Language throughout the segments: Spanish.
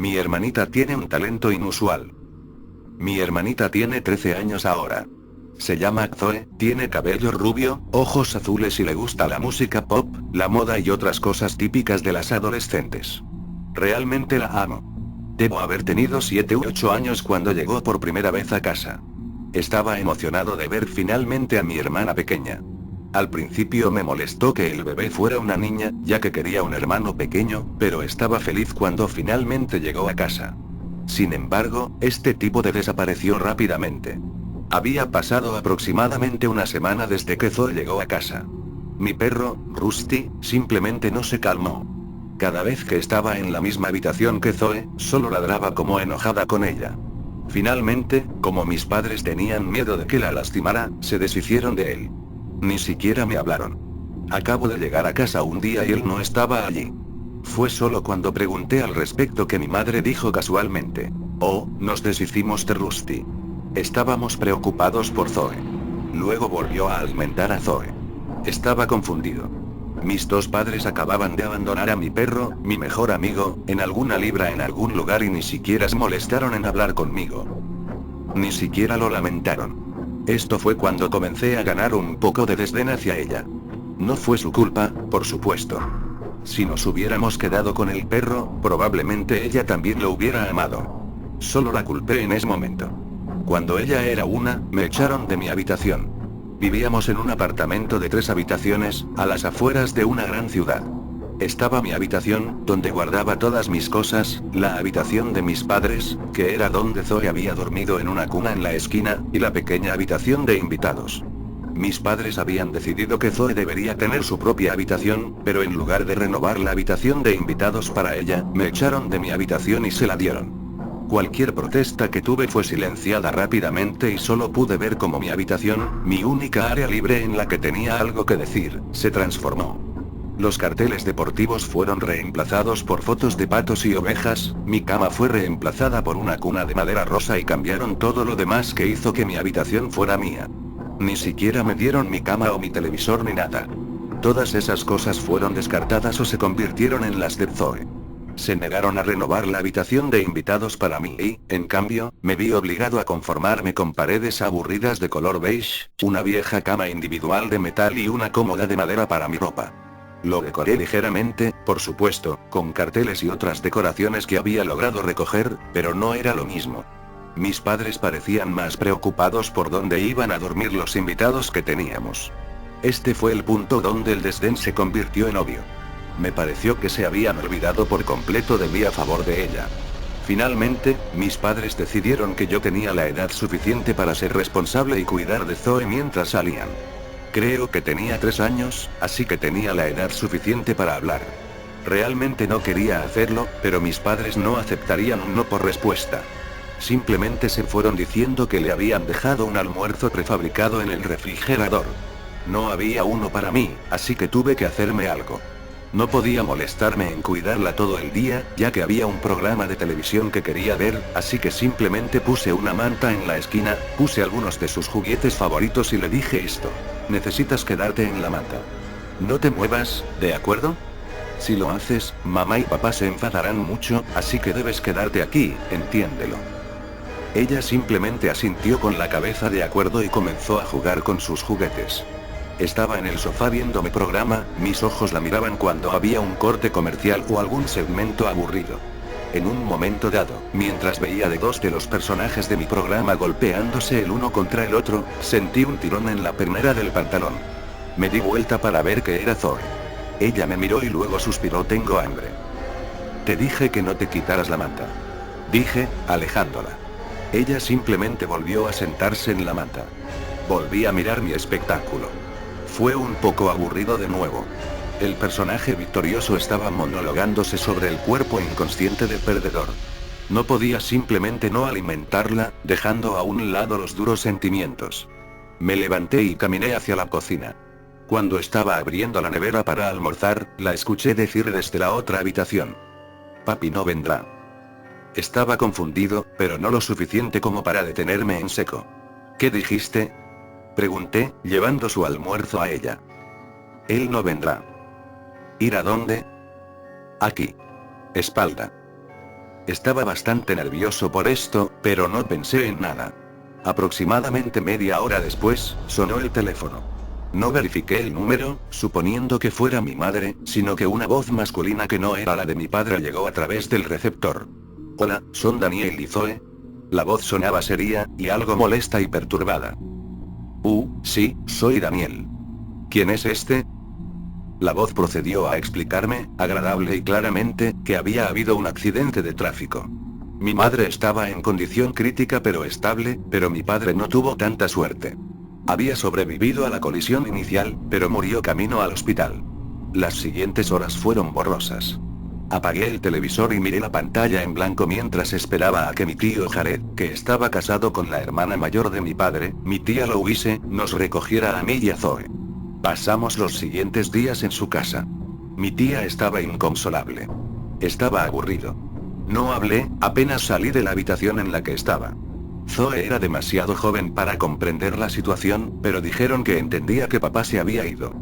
Mi hermanita tiene un talento inusual. Mi hermanita tiene 13 años ahora. Se llama Zoe, tiene cabello rubio, ojos azules y le gusta la música pop, la moda y otras cosas típicas de las adolescentes. Realmente la amo. Debo haber tenido 7 u 8 años cuando llegó por primera vez a casa. Estaba emocionado de ver finalmente a mi hermana pequeña. Al principio me molestó que el bebé fuera una niña, ya que quería un hermano pequeño, pero estaba feliz cuando finalmente llegó a casa. Sin embargo, este tipo desapareció rápidamente. Había pasado aproximadamente una semana desde que Zoe llegó a casa. Mi perro, Rusty, simplemente no se calmó. Cada vez que estaba en la misma habitación que Zoe, solo ladraba como enojada con ella. Finalmente, como mis padres tenían miedo de que la lastimara, se deshicieron de él. Ni siquiera me hablaron. Acabo de llegar a casa un día y él no estaba allí. Fue solo cuando pregunté al respecto que mi madre dijo casualmente: "Oh, nos deshicimos de Rusty". Estábamos preocupados por Zoe. Luego volvió a alimentar a Zoe. Estaba confundido. Mis dos padres acababan de abandonar a mi perro, mi mejor amigo, en alguna libra en algún lugar y ni siquiera se molestaron en hablar conmigo. Ni siquiera lo lamentaron. Esto fue cuando comencé a ganar un poco de desdén hacia ella. No fue su culpa, por supuesto. Si nos hubiéramos quedado con el perro, probablemente ella también lo hubiera amado. Solo la culpé en ese momento. Cuando ella era me echaron de mi habitación. Vivíamos en un apartamento de 3 habitaciones, a las afueras de una gran ciudad. Estaba mi habitación, donde guardaba todas mis cosas, la habitación de mis padres, que era donde Zoe había dormido en una cuna en la esquina, y la pequeña habitación de invitados. Mis padres habían decidido que Zoe debería tener su propia habitación, pero en lugar de renovar la habitación de invitados para ella, me echaron de mi habitación y se la dieron. Cualquier protesta que tuve fue silenciada rápidamente y solo pude ver cómo mi habitación, mi única área libre en la que tenía algo que decir, se transformó. Los carteles deportivos fueron reemplazados por fotos de patos y ovejas, mi cama fue reemplazada por una cuna de madera rosa y cambiaron todo lo demás que hizo que mi habitación fuera mía. Ni siquiera me dieron mi cama o mi televisor ni nada. Todas esas cosas fueron descartadas o se convirtieron en las de Zoe. Se negaron a renovar la habitación de invitados para mí y, en cambio, me vi obligado a conformarme con paredes aburridas de color beige, una vieja cama individual de metal y una cómoda de madera para mi ropa. Lo decoré ligeramente, por supuesto, con carteles y otras decoraciones que había logrado recoger, pero no era lo mismo. Mis padres parecían más preocupados por dónde iban a dormir los invitados que teníamos. Este fue el punto donde el desdén se convirtió en obvio. Me pareció que se habían olvidado por completo de mí a favor de ella. Finalmente, mis padres decidieron que yo tenía la edad suficiente para ser responsable y cuidar de Zoe mientras salían. Creo que tenía 3 años, así que tenía la edad suficiente para hablar. Realmente no quería hacerlo, pero mis padres no aceptarían un no por respuesta. Simplemente se fueron diciendo que le habían dejado un almuerzo prefabricado en el refrigerador. No había uno para mí, así que tuve que hacerme algo. No podía molestarme en cuidarla todo el día, ya que había un programa de televisión que quería ver, así que simplemente puse una manta en la esquina, puse algunos de sus juguetes favoritos y le dije esto: necesitas quedarte en la manta. No te muevas, ¿de acuerdo? Si lo haces, mamá y papá se enfadarán mucho, así que debes quedarte aquí, entiéndelo. Ella simplemente asintió con la cabeza de acuerdo y comenzó a jugar con sus juguetes. Estaba en el sofá viendo mi programa, mis ojos la miraban cuando había un corte comercial o algún segmento aburrido. En un momento dado, mientras veía de 2 de los personajes de mi programa golpeándose el uno contra el otro, sentí un tirón en la pernera del pantalón. Me di vuelta para ver que era Zoe. Ella me miró y luego suspiró: tengo hambre. Te dije que no te quitaras la manta. Dije, alejándola. Ella simplemente volvió a sentarse en la manta. Volví a mirar mi espectáculo. Fue un poco aburrido de nuevo. El personaje victorioso estaba monologándose sobre el cuerpo inconsciente del perdedor. No podía simplemente no alimentarla, dejando a un lado los duros sentimientos. Me levanté y caminé hacia la cocina. Cuando estaba abriendo la nevera para almorzar, la escuché decir desde la otra habitación: papi no vendrá. Estaba confundido, pero no lo suficiente como para detenerme en seco. ¿Qué dijiste?, pregunté, llevando su almuerzo a ella. Él no vendrá. ¿Ir a dónde? Aquí. Espalda. Estaba bastante nervioso por esto, pero no pensé en nada. Aproximadamente media hora después, sonó el teléfono. No verifiqué el número, suponiendo que fuera mi madre, sino que una voz masculina que no era la de mi padre llegó a través del receptor. Hola, son Daniel y Zoe. La voz sonaba seria, y algo molesta y perturbada. Sí, soy Daniel. ¿Quién es este? La voz procedió a explicarme, agradable y claramente, que había habido un accidente de tráfico. Mi madre estaba en condición crítica pero estable, pero mi padre no tuvo tanta suerte. Había sobrevivido a la colisión inicial, pero murió camino al hospital. Las siguientes horas fueron borrosas. Apagué el televisor y miré la pantalla en blanco mientras esperaba a que mi tío Jared, que estaba casado con la hermana mayor de mi padre, mi tía Louise, nos recogiera a mí y a Zoe. Pasamos los siguientes días en su casa. Mi tía estaba inconsolable. Estaba aburrido. No hablé, apenas salí de la habitación en la que estaba. Zoe era demasiado joven para comprender la situación, pero dijeron que entendía que papá se había ido.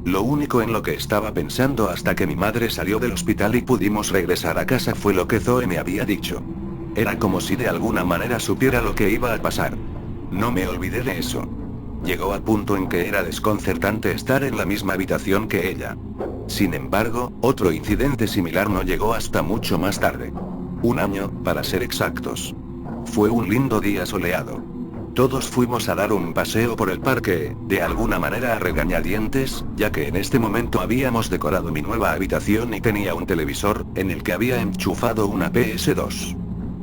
Lo único en lo que estaba pensando hasta que mi madre salió del hospital y pudimos regresar a casa fue lo que Zoe me había dicho. Era como si de alguna manera supiera lo que iba a pasar. No me olvidé de eso. Llegó al punto en que era desconcertante estar en la misma habitación que ella. Sin embargo, otro incidente similar no llegó hasta mucho más tarde. 1 año, para ser exactos. Fue un lindo día soleado. Todos fuimos a dar un paseo por el parque, de alguna manera a regañadientes, ya que en este momento habíamos decorado mi nueva habitación y tenía un televisor, en el que había enchufado una PS2.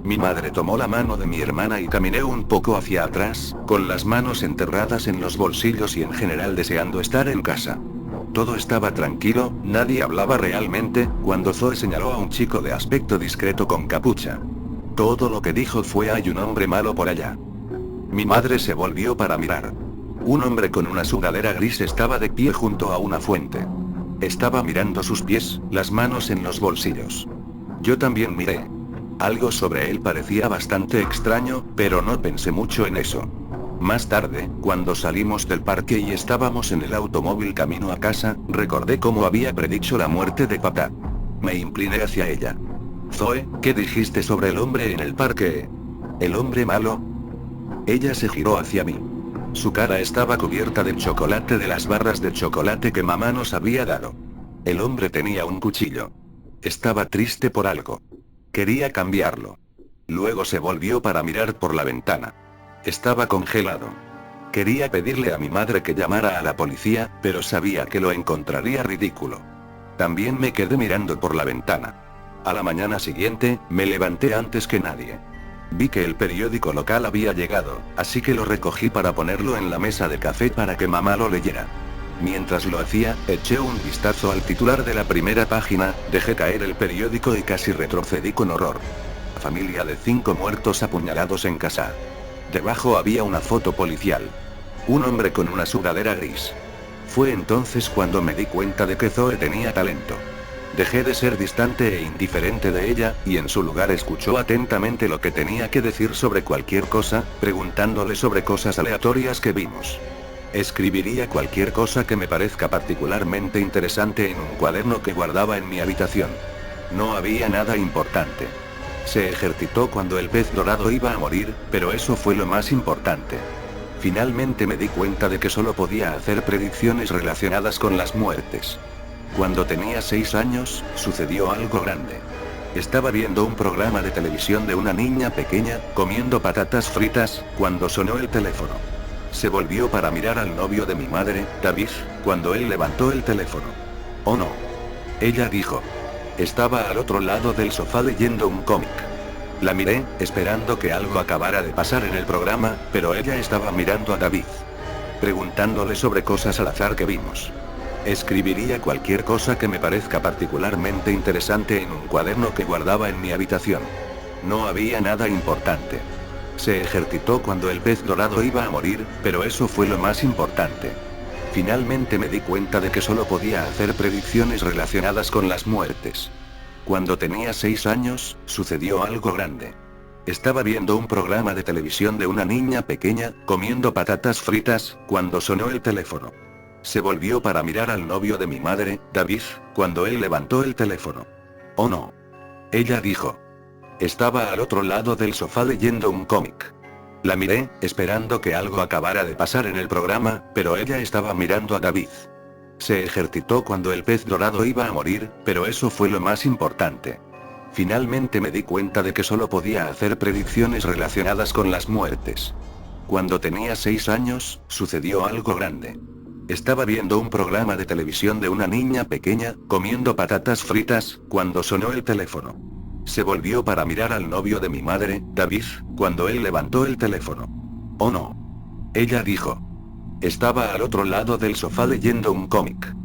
Mi madre tomó la mano de mi hermana y caminé un poco hacia atrás, con las manos enterradas en los bolsillos y en general deseando estar en casa. Todo estaba tranquilo, nadie hablaba realmente, cuando Zoe señaló a un chico de aspecto discreto con capucha. Todo lo que dijo fue hay un hombre malo por allá. Mi madre se volvió para mirar. Un hombre con una sudadera gris estaba de pie junto a una fuente. Estaba mirando sus pies, las manos en los bolsillos. Yo también miré. Algo sobre él parecía bastante extraño, pero no pensé mucho en eso. Más tarde, cuando salimos del parque y estábamos en el automóvil camino a casa, recordé cómo había predicho la muerte de papá. Me incliné hacia ella. Zoe, ¿qué dijiste sobre el hombre en el parque? ¿El hombre malo? Ella se giró hacia mí. Su cara estaba cubierta de chocolate de las barras de chocolate que mamá nos había dado. El hombre tenía un cuchillo. Estaba triste por algo. Quería cambiarlo. Luego se volvió para mirar por la ventana. Estaba congelado. Quería pedirle a mi madre que llamara a la policía, pero sabía que lo encontraría ridículo. También me quedé mirando por la ventana. A la mañana siguiente, me levanté antes que nadie. Vi que el periódico local había llegado, así que lo recogí para ponerlo en la mesa de café para que mamá lo leyera. Mientras lo hacía, eché un vistazo al titular de la primera página, dejé caer el periódico y casi retrocedí con horror. Familia de 5 muertos apuñalados en casa. Debajo había una foto policial. Un hombre con una sudadera gris. Fue entonces cuando me di cuenta de que Zoe tenía talento. Dejé de ser distante e indiferente de ella, y en su lugar escuchó atentamente lo que tenía que decir sobre cualquier cosa, preguntándole sobre cosas aleatorias que vimos. Escribiría cualquier cosa que me parezca particularmente interesante en un cuaderno que guardaba en mi habitación. No había nada importante. Se ejercitó cuando el pez dorado iba a morir, pero eso fue lo más importante. Finalmente me di cuenta de que solo podía hacer predicciones relacionadas con las muertes. Cuando tenía 6 años, sucedió algo grande. Estaba viendo un programa de televisión de una niña pequeña, comiendo patatas fritas, cuando sonó el teléfono. Se volvió para mirar al novio de mi madre, David, cuando él levantó el teléfono. «Oh no». Ella dijo. Estaba al otro lado del sofá leyendo un cómic. La miré, esperando que algo acabara de pasar en el programa, pero ella estaba mirando a David. Preguntándole sobre cosas al azar que vimos. Escribiría cualquier cosa que me parezca particularmente interesante en un cuaderno que guardaba en mi habitación. No había nada importante. Se ejercitó cuando el pez dorado iba a morir, pero eso fue lo más importante. Finalmente me di cuenta de que solo podía hacer predicciones relacionadas con las muertes. Cuando tenía 6 años, sucedió algo grande. Estaba viendo un programa de televisión de una niña pequeña, comiendo patatas fritas, cuando sonó el teléfono. Se volvió para mirar al novio de mi madre, David, cuando él levantó el teléfono. «Oh no». Ella dijo. Estaba al otro lado del sofá leyendo un cómic. La miré, esperando que algo acabara de pasar en el programa, pero ella estaba mirando a David. Se ejercitó cuando el pez dorado iba a morir, pero eso fue lo más importante. Finalmente me di cuenta de que solo podía hacer predicciones relacionadas con las muertes. Cuando tenía 6 años, sucedió algo grande. Estaba viendo un programa de televisión de una niña pequeña, comiendo patatas fritas, cuando sonó el teléfono. Se volvió para mirar al novio de mi madre, David, cuando él levantó el teléfono. «Oh no». Ella dijo. Estaba al otro lado del sofá leyendo un cómic.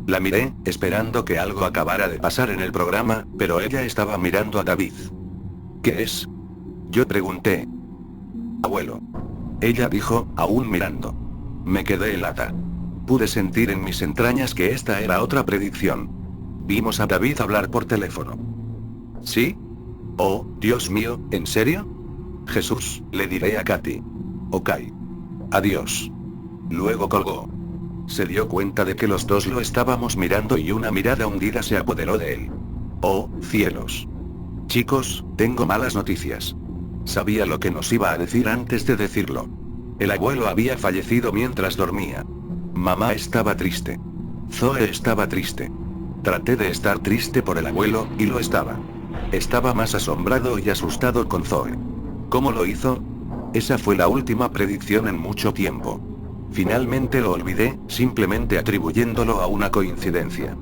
La miré, esperando que algo acabara de pasar en el programa, pero ella estaba mirando a David. «¿Qué es?». Yo pregunté. «Abuelo». Ella dijo, aún mirando. Me quedé helada. Pude sentir en mis entrañas que esta era otra predicción. Vimos a David hablar por teléfono. ¿Sí? Oh, Dios mío, ¿en serio? Jesús, le diré a Katy. Ok. Adiós. Luego colgó. Se dio cuenta de que los dos lo estábamos mirando y una mirada hundida se apoderó de él. Oh, cielos. Chicos, tengo malas noticias. Sabía lo que nos iba a decir antes de decirlo. El abuelo había fallecido mientras dormía. Mamá estaba triste. Zoe estaba triste. Traté de estar triste por el abuelo, y lo estaba. Estaba más asombrado y asustado con Zoe. ¿Cómo lo hizo? Esa fue la última predicción en mucho tiempo. Finalmente lo olvidé, simplemente atribuyéndolo a una coincidencia.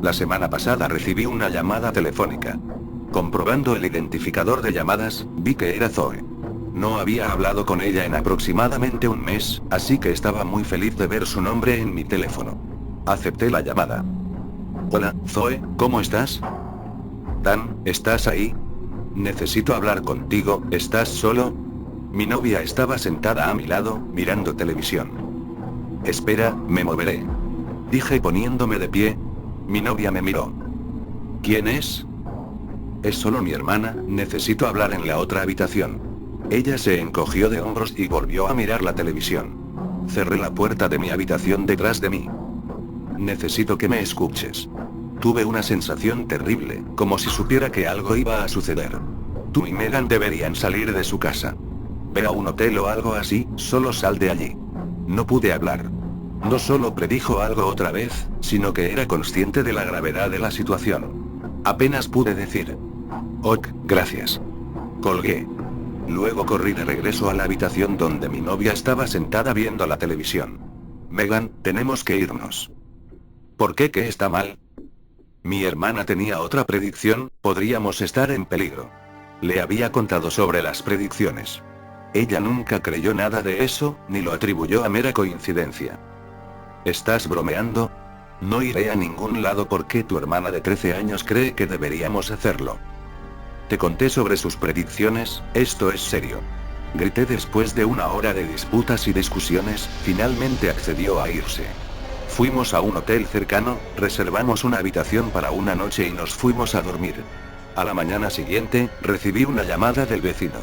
La semana pasada recibí una llamada telefónica. Comprobando el identificador de llamadas, vi que era Zoe. No había hablado con ella en aproximadamente un mes, así que estaba muy feliz de ver su nombre en mi teléfono. Acepté la llamada. Hola, Zoe, ¿cómo estás? Dan, ¿estás ahí? Necesito hablar contigo, ¿estás solo? Mi novia estaba sentada a mi lado, mirando televisión. Espera, me moveré. Dije poniéndome de pie. Mi novia me miró. ¿Quién es? Es solo mi hermana, necesito hablar en la otra habitación. Ella se encogió de hombros y volvió a mirar la televisión. Cerré la puerta de mi habitación detrás de mí. Necesito que me escuches. Tuve una sensación terrible, como si supiera que algo iba a suceder. Tú y Megan deberían salir de su casa. Ve a un hotel o algo así, solo sal de allí. No pude hablar. No solo predijo algo otra vez, sino que era consciente de la gravedad de la situación. Apenas pude decir. Ok, gracias. Colgué. Luego corrí de regreso a la habitación donde mi novia estaba sentada viendo la televisión. Megan, tenemos que irnos. ¿Por qué? ¿Qué está mal? Mi hermana tenía otra predicción, podríamos estar en peligro. Le había contado sobre las predicciones. Ella nunca creyó nada de eso, ni lo atribuyó a mera coincidencia. ¿Estás bromeando? No iré a ningún lado porque tu hermana de 13 años cree que deberíamos hacerlo. Te conté sobre sus predicciones, esto es serio. Grité después de una hora de disputas y discusiones, finalmente accedió a irse. Fuimos a un hotel cercano, reservamos una habitación para una noche y nos fuimos a dormir. A la mañana siguiente, recibí una llamada del vecino.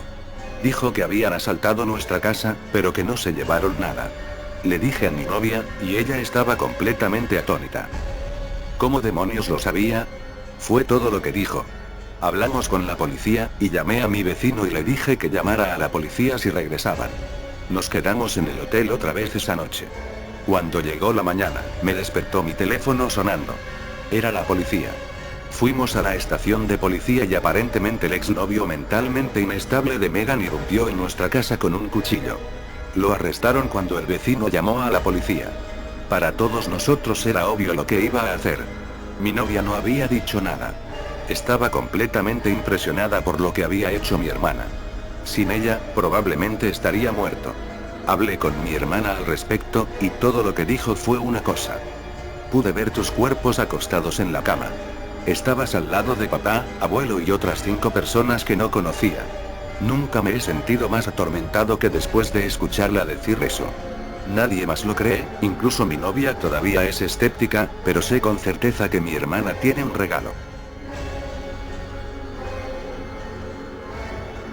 Dijo que habían asaltado nuestra casa, pero que no se llevaron nada. Le dije a mi novia, y ella estaba completamente atónita. ¿Cómo demonios lo sabía? Fue todo lo que dijo. Hablamos con la policía, y llamé a mi vecino y le dije que llamara a la policía si regresaban. Nos quedamos en el hotel otra vez esa noche. Cuando llegó la mañana, me despertó mi teléfono sonando. Era la policía. Fuimos a la estación de policía y aparentemente el exnovio mentalmente inestable de Megan irrumpió en nuestra casa con un cuchillo. Lo arrestaron cuando el vecino llamó a la policía. Para todos nosotros era obvio lo que iba a hacer. Mi novia no había dicho nada. Estaba completamente impresionada por lo que había hecho mi hermana. Sin ella, probablemente estaría muerto. Hablé con mi hermana al respecto, y todo lo que dijo fue una cosa. Pude ver tus cuerpos acostados en la cama. Estabas al lado de papá, abuelo y otras 5 personas que no conocía. Nunca me he sentido más atormentado que después de escucharla decir eso. Nadie más lo cree, incluso mi novia todavía es escéptica, pero sé con certeza que mi hermana tiene un regalo.